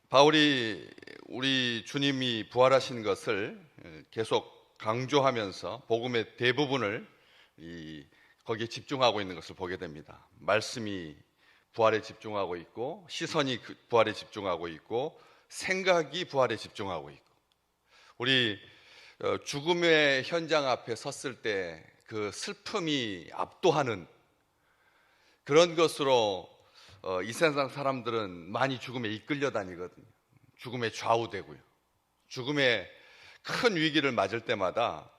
바울이 우리 주님이 부활하신 것을 계속 강조하면서 복음의 대부분을 거기에 집중하고 있는 것을 보게 됩니다. 말씀이 부활에 집중하고 있고, 시선이 부활에 집중하고 있고, 생각이 부활에 집중하고 있고, 우리 죽음의 현장 앞에 섰을 때 그 슬픔이 압도하는 그런 것으로 이 세상 사람들은 많이 죽음에 이끌려 다니거든요. 죽음에 좌우되고요. 죽음의 큰 위기를 맞을 때마다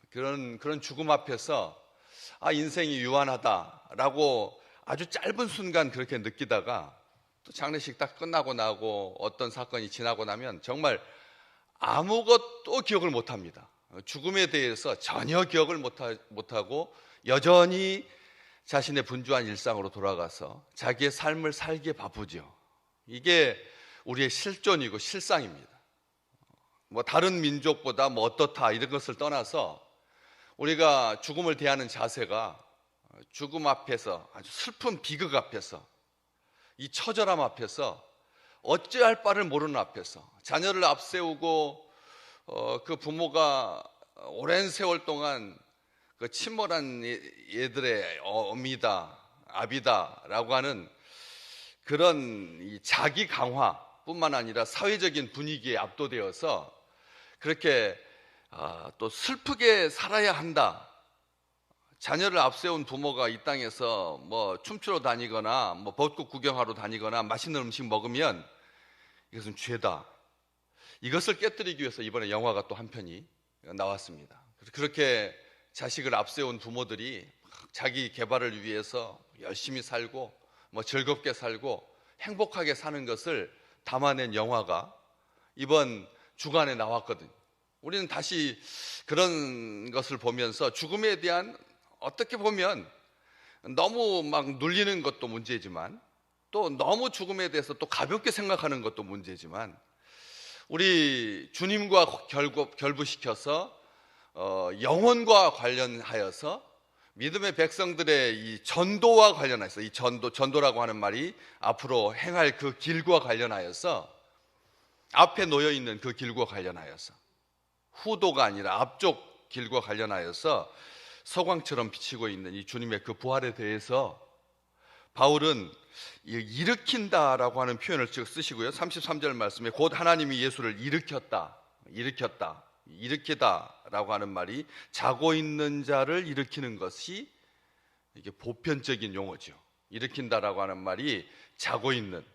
그런 죽음 앞에서 인생이 유한하다라고 아주 짧은 순간 그렇게 느끼다가 또 장례식 딱 끝나고 나고 어떤 사건이 지나고 나면 정말 아무것도 기억을 못합니다. 죽음에 대해서 전혀 기억을 못하고 여전히 자신의 분주한 일상으로 돌아가서 자기의 삶을 살기에 바쁘죠. 이게 우리의 실존이고 실상입니다. 다른 민족보다 어떻다 이런 것을 떠나서 우리가 죽음을 대하는 자세가 죽음 앞에서, 아주 슬픈 비극 앞에서, 이 처절함 앞에서, 어찌할 바를 모르는 앞에서, 자녀를 앞세우고 그 부모가 오랜 세월 동안 그 침몰한 얘들의 어미다, 아비다 라고 하는 그런 이 자기 강화뿐만 아니라 사회적인 분위기에 압도되어서 그렇게 또 슬프게 살아야 한다. 자녀를 앞세운 부모가 이 땅에서 춤추러 다니거나 벚꽃 구경하러 다니거나 맛있는 음식 먹으면 이것은 죄다. 이것을 깨뜨리기 위해서 이번에 영화가 또 한 편이 나왔습니다. 그렇게 자식을 앞세운 부모들이 자기 개발을 위해서 열심히 살고 즐겁게 살고 행복하게 사는 것을 담아낸 영화가 이번 주간에 나왔거든요. 우리는 다시 그런 것을 보면서 죽음에 대한, 어떻게 보면 너무 눌리는 것도 문제지만 또 너무 죽음에 대해서 또 가볍게 생각하는 것도 문제지만 우리 주님과 결부시켜서 영혼과 관련하여서 믿음의 백성들의 이 전도와 관련해서, 이 전도라고 하는 말이 앞으로 행할 그 길과 관련하여서, 앞에 놓여 있는 그 길과 관련하여서, 후도가 아니라 앞쪽 길과 관련하여서 서광처럼 비치고 있는 이 주님의 그 부활에 대해서 바울은 일으킨다라고 하는 표현을 쭉 쓰시고요. 33절 말씀에 곧 하나님이 예수를 일으키다라고 하는 말이 자고 있는 자를 일으키는 것이 이게 보편적인 용어죠. 일으킨다라고 하는 말이 자고 있는,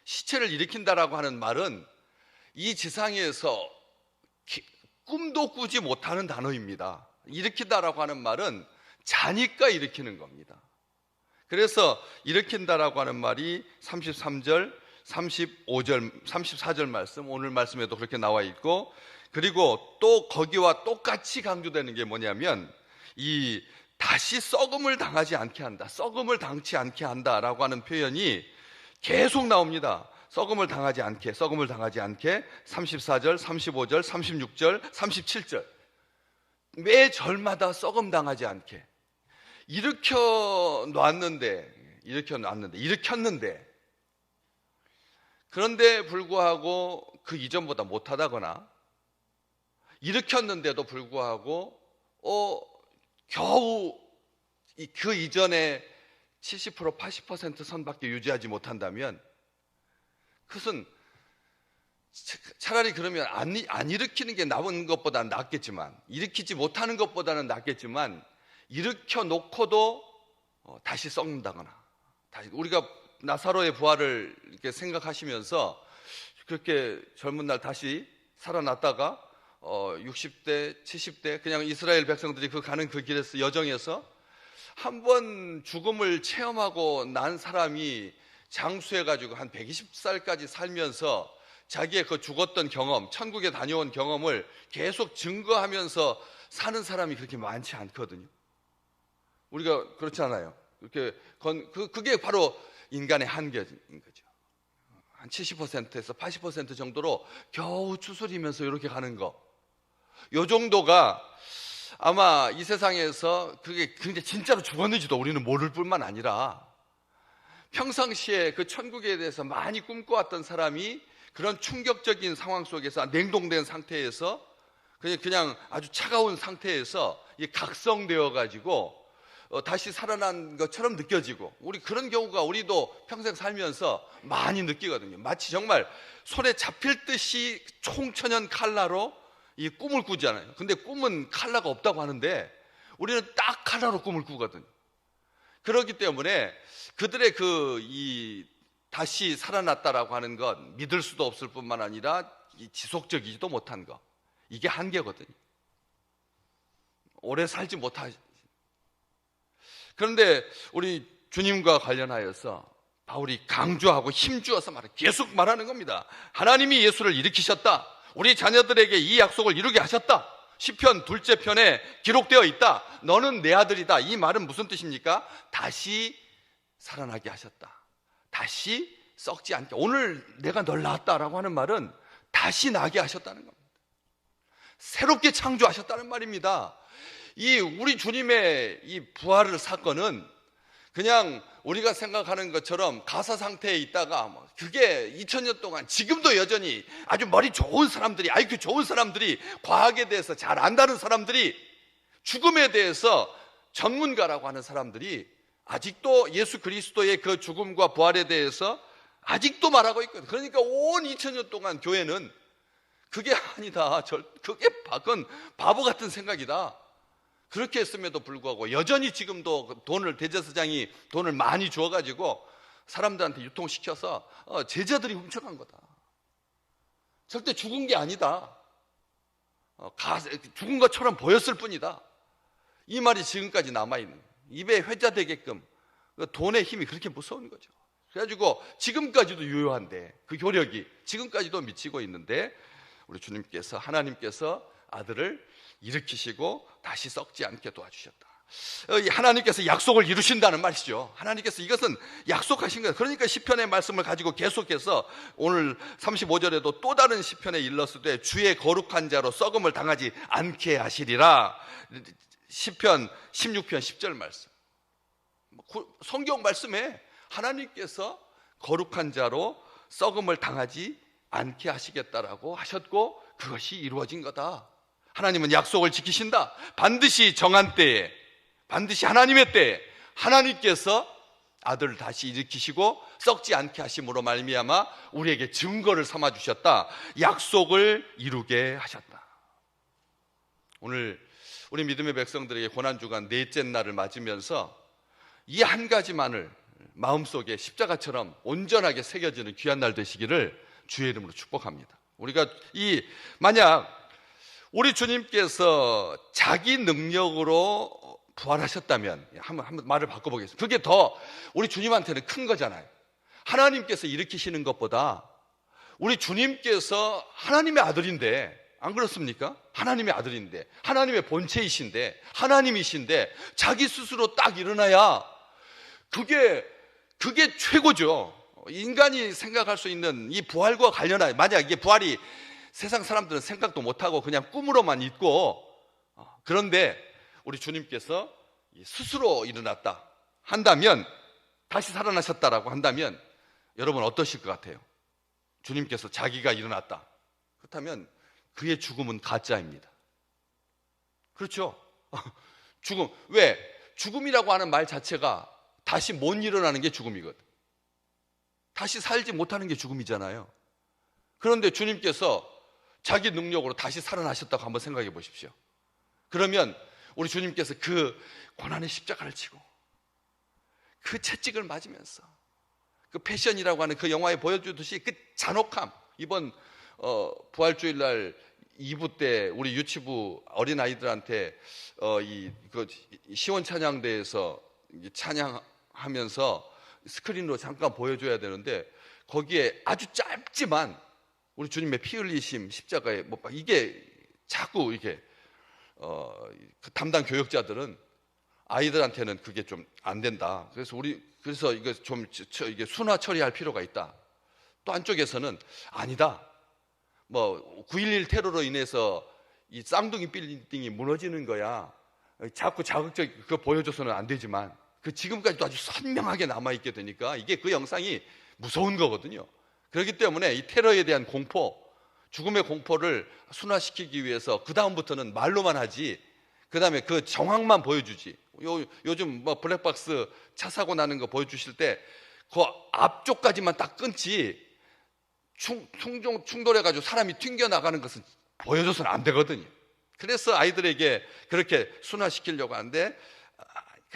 시체를 일으킨다라고 하는 말은 이 지상에서 꿈도 꾸지 못하는 단어입니다. 일으키다라고 하는 말은 자니까 일으키는 겁니다. 그래서 일으킨다라고 하는 말이 33절, 35절, 34절 말씀, 오늘 말씀에도 그렇게 나와 있고, 그리고 또 거기와 똑같이 강조되는 게 뭐냐면 이 다시 썩음을 당하지 않게 한다, 썩음을 당치 않게 한다라고 하는 표현이 계속 나옵니다. 썩음을 당하지 않게, 34절, 35절, 36절, 37절, 매 절마다 썩음 당하지 않게 일으켰는데, 그런데 불구하고 그 이전보다 못하다거나, 일으켰는데도 불구하고 겨우 그 이전에 70%, 80% 선밖에 유지하지 못한다면 그것은 차라리 그러면 안 일으키는 게 나은 것보다는 낫겠지만, 일으키지 못하는 것보다는 낫겠지만, 일으켜 놓고도 다시 썩는다거나, 다시 우리가 나사로의 부활을 이렇게 생각하시면서 그렇게 젊은 날 다시 살아났다가 60대, 70대 그냥 이스라엘 백성들이 가는 그 길에서, 여정에서 한번 죽음을 체험하고 난 사람이 장수해가지고 한 120살까지 살면서 자기의 그 죽었던 경험, 천국에 다녀온 경험을 계속 증거하면서 사는 사람이 그렇게 많지 않거든요. 우리가 그렇지 않아요. 그게 바로 인간의 한계인 거죠. 한 70%에서 80% 정도로 겨우 추스리면서 이렇게 가는 거, 요 정도가 아마 이 세상에서 그게 진짜로 죽었는지도 우리는 모를 뿐만 아니라 평상시에 그 천국에 대해서 많이 꿈꿔왔던 사람이 그런 충격적인 상황 속에서 냉동된 상태에서 그냥 아주 차가운 상태에서 각성되어 가지고 다시 살아난 것처럼 느껴지고, 우리 그런 경우가 우리도 평생 살면서 많이 느끼거든요. 마치 정말 손에 잡힐 듯이 총천연 칼라로 이 꿈을 꾸잖아요. 근데 꿈은 칼라가 없다고 하는데 우리는 딱 칼라로 꿈을 꾸거든요. 그렇기 때문에 그들의 다시 살아났다라고 하는 것, 믿을 수도 없을 뿐만 아니라 지속적이지도 못한 것, 이게 한계거든요. 오래 살지 못하. 그런데 우리 주님과 관련하여서 바울이 강조하고 힘주어서 계속 말하는 겁니다. 하나님이 예수를 일으키셨다. 우리 자녀들에게 이 약속을 이루게 하셨다. 시편 2째 편에 기록되어 있다. 너는 내 아들이다. 이 말은 무슨 뜻입니까? 다시 살아나게 하셨다. 다시 썩지 않게. 오늘 내가 널 낳았다라고 하는 말은 다시 나게 하셨다는 겁니다. 새롭게 창조하셨다는 말입니다. 우리 주님의 이 부활의 사건은 그냥 우리가 생각하는 것처럼 가사 상태에 있다가 그게 2000년 동안 지금도 여전히 아주 머리 좋은 사람들이, IQ 좋은 사람들이, 과학에 대해서 잘 안다는 사람들이, 죽음에 대해서 전문가라고 하는 사람들이 아직도 예수 그리스도의 그 죽음과 부활에 대해서 아직도 말하고 있거든요. 그러니까 온 2000년 동안 교회는 그게 아니다, 그건 바보 같은 생각이다, 그렇게 했음에도 불구하고 여전히 지금도 대제사장이 돈을 많이 주어가지고 사람들한테 유통시켜서 제자들이 훔쳐간 거다. 절대 죽은 게 아니다. 죽은 것처럼 보였을 뿐이다. 이 말이 지금까지 남아있는 거예요. 입에 회자되게끔 돈의 힘이 그렇게 무서운 거죠. 그래가지고 지금까지도 유효한데, 그 효력이 지금까지도 미치고 있는데, 우리 주님께서, 하나님께서 아들을 일으키시고 다시 썩지 않게 도와주셨다. 하나님께서 약속을 이루신다는 말이죠. 하나님께서 이것은 약속하신 거예요. 그러니까 시편의 말씀을 가지고 계속해서 오늘 35절에도 또 다른 시편에 일렀으되 주의 거룩한 자로 썩음을 당하지 않게 하시리라. 시편 16편 10절 말씀, 성경 말씀에 하나님께서 거룩한 자로 썩음을 당하지 않게 하시겠다라고 하셨고, 그것이 이루어진 거다. 하나님은 약속을 지키신다. 반드시 정한 때에, 반드시 하나님의 때에 하나님께서 아들을 다시 일으키시고 썩지 않게 하심으로 말미암아 우리에게 증거를 삼아 주셨다. 약속을 이루게 하셨다. 오늘 우리 믿음의 백성들에게 고난주간 넷째 날을 맞으면서 이 한 가지만을 마음속에 십자가처럼 온전하게 새겨지는 귀한 날 되시기를 주의 이름으로 축복합니다. 우리가 만약 우리 주님께서 자기 능력으로 부활하셨다면, 한번 말을 바꿔보겠습니다. 그게 더 우리 주님한테는 큰 거잖아요. 하나님께서 일으키시는 것보다 우리 주님께서 하나님의 아들인데, 안 그렇습니까? 하나님의 아들인데, 하나님의 본체이신데, 하나님이신데 자기 스스로 딱 일어나야 그게 최고죠. 인간이 생각할 수 있는 이 부활과 관련한, 만약 이게 부활이 세상 사람들은 생각도 못하고 그냥 꿈으로만 있고, 그런데 우리 주님께서 스스로 일어났다 한다면, 다시 살아나셨다라고 한다면 여러분 어떠실 것 같아요? 주님께서 자기가 일어났다, 그렇다면 그의 죽음은 가짜입니다. 그렇죠? 죽음, 왜? 죽음이라고 하는 말 자체가 다시 못 일어나는 게 죽음이거든. 다시 살지 못하는 게 죽음이잖아요. 그런데 주님께서 자기 능력으로 다시 살아나셨다고 한번 생각해 보십시오. 그러면 우리 주님께서 그 고난의 십자가를 지고 그 채찍을 맞으면서 그 패션이라고 하는 그 영화에 보여주듯이 그 잔혹함, 이번 부활주일날 2부 때 우리 유치부 어린아이들한테 시원 찬양대에서 찬양하면서 스크린으로 잠깐 보여줘야 되는데, 거기에 아주 짧지만 우리 주님의 피 흘리심 십자가에 못 박, 이게 자꾸 이게 그 담당 교역자들은 아이들한테는 그게 좀 안 된다. 그래서 이거 좀 이게 순화 처리할 필요가 있다. 또 한쪽에서는 아니다. 9.11 테러로 인해서 이 쌍둥이 빌딩이 무너지는 거야. 자꾸 자극적 그거 보여줘서는 안 되지만, 그 지금까지도 아주 선명하게 남아있게 되니까 이게 그 영상이 무서운 거거든요. 그렇기 때문에 이 테러에 대한 공포, 죽음의 공포를 순화시키기 위해서 그 다음부터는 말로만 하지, 그 다음에 그 정황만 보여주지. 요즘 뭐 블랙박스 차 사고 나는 거 보여주실 때 그 앞쪽까지만 딱 끊지 충돌해가지고 사람이 튕겨나가는 것은 보여줘서는 안 되거든요. 그래서 아이들에게 그렇게 순화시키려고 하는데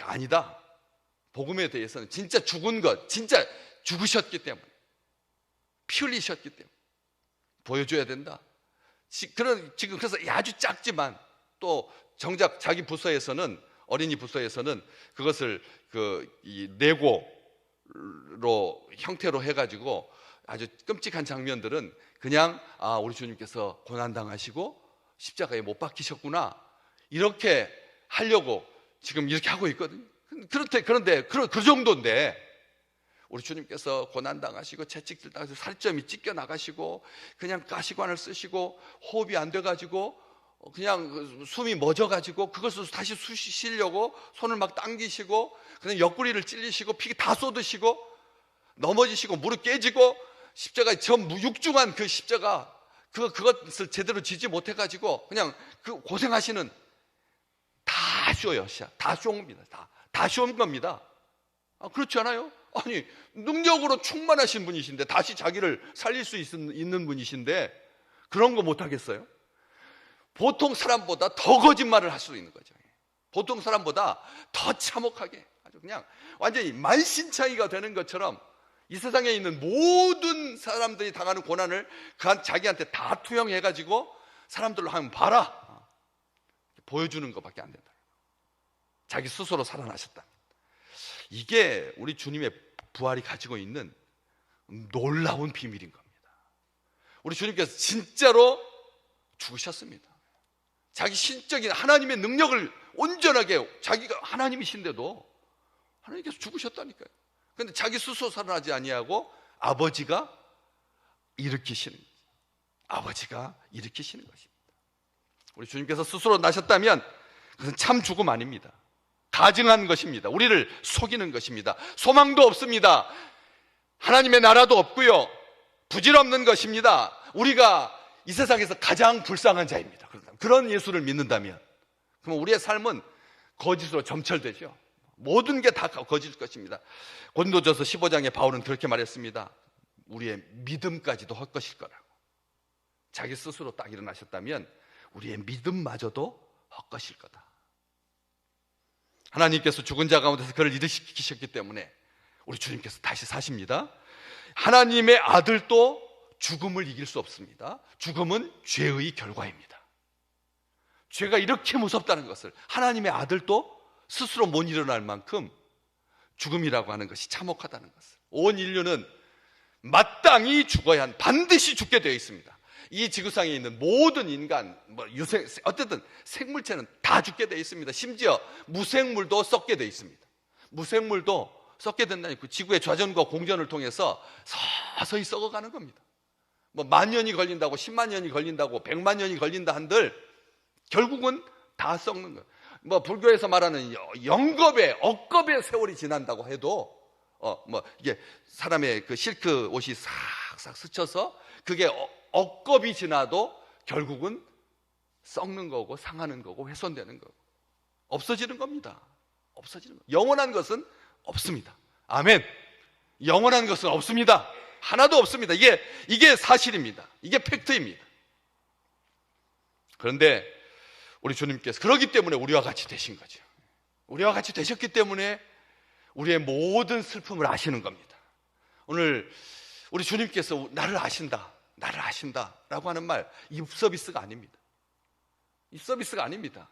아니다. 복음에 대해서는 진짜 죽은 것, 진짜 죽으셨기 때문에, 피 흘리셨기 때문에 보여줘야 된다. 지금 그래서 아주 작지만 또 정작 자기 부서에서는, 어린이 부서에서는 그것을 이 네고로 형태로 해가지고 아주 끔찍한 장면들은 그냥 우리 주님께서 고난당하시고 십자가에 못 박히셨구나, 이렇게 하려고 지금 이렇게 하고 있거든요. 그런데 그 정도인데 우리 주님께서 고난당하시고 채찍질 당하시고 살점이 찢겨 나가시고 그냥 가시관을 쓰시고 호흡이 안 돼가지고 그냥 숨이 멎어가지고 그것을 다시 쉬시려고 손을 막 당기시고 그냥 옆구리를 찔리시고 피 다 쏟으시고 넘어지시고 무릎 깨지고 십자가에 육중한 그 십자가 그것을 제대로 지지 못해가지고 그냥 그 고생하시는, 다 쇼예요. 다 쇼입니다. 다 쇼인 겁니다. 그렇지 않아요? 아니, 능력으로 충만하신 분이신데, 다시 자기를 살릴 수 있는 분이신데 그런 거 못하겠어요? 보통 사람보다 더 거짓말을 할 수 있는 거죠. 보통 사람보다 더 참혹하게, 아주 그냥 완전히 만신창이가 되는 것처럼 이 세상에 있는 모든 사람들이 당하는 고난을 자기한테 다 투영해가지고 사람들로 하면 봐라, 보여주는 것밖에 안 된다. 자기 스스로 살아나셨다. 이게 우리 주님의 부활이 가지고 있는 놀라운 비밀인 겁니다. 우리 주님께서 진짜로 죽으셨습니다. 자기 신적인 하나님의 능력을 온전하게, 자기가 하나님이신데도 하나님께서 죽으셨다니까요. 그런데 자기 스스로 살아나지 아니하고 아버지가 일으키시는 거죠. 아버지가 일으키시는 것입니다. 우리 주님께서 스스로 나셨다면 그것은 참 죽음 아닙니다. 가증한 것입니다. 우리를 속이는 것입니다. 소망도 없습니다. 하나님의 나라도 없고요, 부질없는 것입니다. 우리가 이 세상에서 가장 불쌍한 자입니다. 그런 예수를 믿는다면, 그럼 우리의 삶은 거짓으로 점철되죠. 모든 게 다 거짓일 것입니다. 고린도전서 15장에 바울은 그렇게 말했습니다. 우리의 믿음까지도 헛것일 거라고. 자기 스스로 딱 일어나셨다면 우리의 믿음마저도 헛것일 거다. 하나님께서 죽은 자 가운데서 그를 일으키셨기 때문에 우리 주님께서 다시 사십니다. 하나님의 아들도 죽음을 이길 수 없습니다. 죽음은 죄의 결과입니다. 죄가 이렇게 무섭다는 것을, 하나님의 아들도 스스로 못 일어날 만큼 죽음이라고 하는 것이 참혹하다는 것을, 온 인류는 마땅히 죽어야 반드시 죽게 되어 있습니다. 이 지구상에 있는 모든 인간, 어쨌든 생물체는 다 죽게 되어 있습니다. 심지어 무생물도 썩게 되어 있습니다. 무생물도 썩게 된다니까, 지구의 좌전과 공전을 통해서 서서히 썩어가는 겁니다. 만 년이 걸린다고, 10만 년이 걸린다고, 100만 년이 걸린다 한들 결국은 다 썩는 거예요. 불교에서 말하는 영겁의, 억겁의 세월이 지난다고 해도 이게 사람의 그 실크 옷이 싹싹 스쳐서 그게 억겁이 지나도 결국은 썩는 거고 상하는 거고 훼손되는 거고 없어지는 겁니다. 없어지는 거. 영원한 것은 없습니다. 아멘. 영원한 것은 없습니다. 하나도 없습니다. 이게 사실입니다. 이게 팩트입니다. 그런데 우리 주님께서 그러기 때문에 우리와 같이 되신 거죠. 우리와 같이 되셨기 때문에 우리의 모든 슬픔을 아시는 겁니다. 오늘 우리 주님께서 나를 아신다, 나를 아신다라고 하는 말, 입 서비스가 아닙니다. 입 서비스가 아닙니다.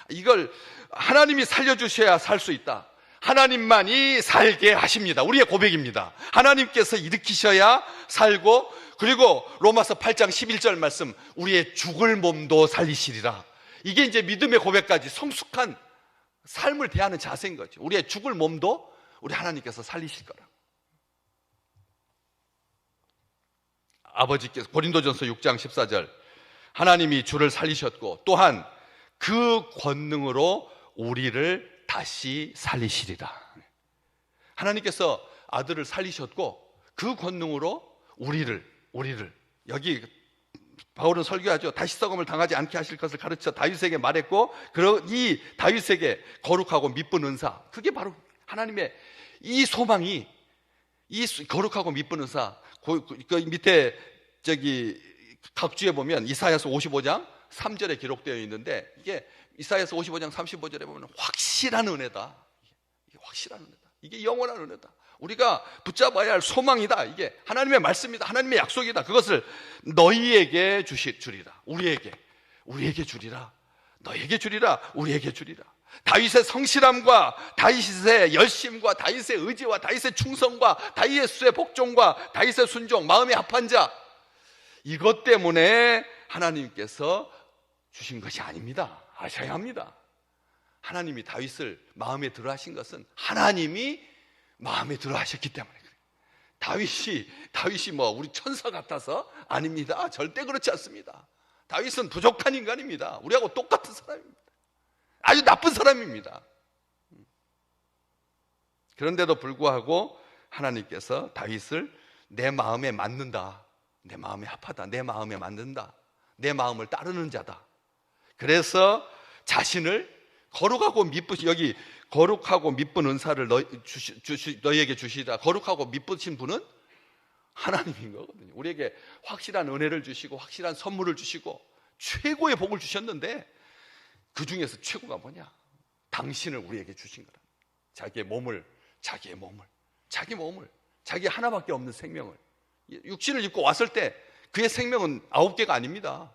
이걸 하나님이 살려주셔야 살 수 있다. 하나님만이 살게 하십니다. 우리의 고백입니다. 하나님께서 일으키셔야 살고, 그리고 로마서 8장 11절 말씀, 우리의 죽을 몸도 살리시리라. 이게 이제 믿음의 고백까지 성숙한 삶을 대하는 자세인 거죠. 우리의 죽을 몸도 우리 하나님께서 살리실 거라. 아버지께서 고린도전서 6장 14절, 하나님이 주를 살리셨고 또한 그 권능으로 우리를 다시 살리시리라. 하나님께서 아들을 살리셨고 그 권능으로 우리를 여기 바울은 설교하죠. 다시 썩음을 당하지 않게 하실 것을 가르쳐 다윗에게 말했고 이 다윗에게 거룩하고 미쁜 은사, 그게 바로 하나님의 이 소망이, 이 거룩하고 미쁜 은사. 그 밑에 저기 각주에 보면 이사야서 55장 3절에 기록되어 있는데, 이게 이사야서 55장 35절에 보면 확실한 은혜다. 이게 확실한 은혜다. 이게 영원한 은혜다. 우리가 붙잡아야 할 소망이다. 이게 하나님의 말씀이다. 하나님의 약속이다. 그것을 너희에게 주리라. 우리에게 주리라. 너희에게 주리라. 우리에게 주리라. 다윗의 성실함과 다윗의 열심과 다윗의 의지와 다윗의 충성과 다윗의 복종과 다윗의 순종, 마음에 합한 자, 이것 때문에 하나님께서 주신 것이 아닙니다. 아셔야 합니다. 하나님이 다윗을 마음에 들어 하신 것은 하나님이 마음에 들어 하셨기 때문에 그래요. 다윗이 뭐 우리 천사 같아서? 아닙니다. 절대 그렇지 않습니다. 다윗은 부족한 인간입니다. 우리하고 똑같은 사람입니다. 아주 나쁜 사람입니다. 그런데도 불구하고 하나님께서 다윗을 내 마음에 맞는다, 내 마음에 합하다, 내 마음에 맞는다, 내 마음을 따르는 자다. 그래서 자신을 거룩하고 미쁘신, 여기 거룩하고 미쁜 은사를 너희에게 주시다. 거룩하고 미쁘신 분은 하나님인 거거든요. 우리에게 확실한 은혜를 주시고 확실한 선물을 주시고 최고의 복을 주셨는데, 그 중에서 최고가 뭐냐? 당신을 우리에게 주신 거라. 자기 몸을, 자기 하나밖에 없는 생명을, 육신을 입고 왔을 때 그의 생명은 9개가 아닙니다.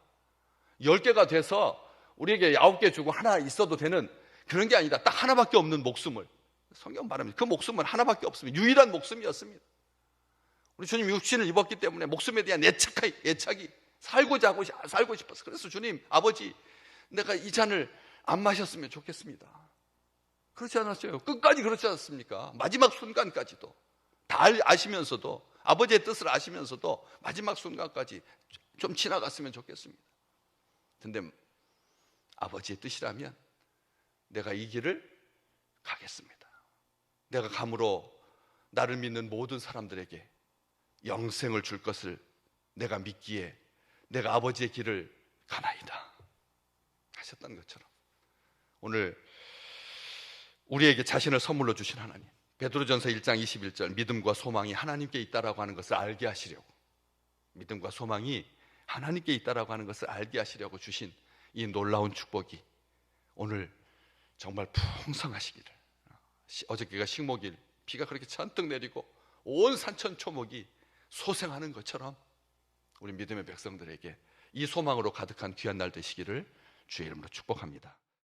10개가 돼서 우리에게 9개 주고 하나 있어도 되는 그런 게 아니다. 딱 하나밖에 없는 목숨을, 성경 말합니다. 그 목숨은 하나밖에 없습니다. 유일한 목숨이었습니다. 우리 주님 육신을 입었기 때문에 목숨에 대한 애착이 살고 싶었어. 그래서 주님, 아버지, 내가 이 잔을 안 마셨으면 좋겠습니다. 그렇지 않았어요? 끝까지 그렇지 않았습니까? 마지막 순간까지도 다 아시면서도, 아버지의 뜻을 아시면서도 마지막 순간까지 좀 지나갔으면 좋겠습니다. 근데 아버지의 뜻이라면 내가 이 길을 가겠습니다. 내가 감으로 나를 믿는 모든 사람들에게 영생을 줄 것을 내가 믿기에 내가 아버지의 길을 가나이다 하셨다는 것처럼, 오늘 우리에게 자신을 선물로 주신 하나님, 베드로전서 1장 21절, 믿음과 소망이 하나님께 있다라고 하는 것을 알게 하시려고, 믿음과 소망이 하나님께 있다라고 하는 것을 알게 하시려고 주신 이 놀라운 축복이 오늘 정말 풍성하시기를, 어저께가 식목일, 비가 그렇게 잔뜩 내리고 온 산천초목이 소생하는 것처럼 우리 믿음의 백성들에게 이 소망으로 가득한 귀한 날 되시기를 주의 이름으로 축복합니다.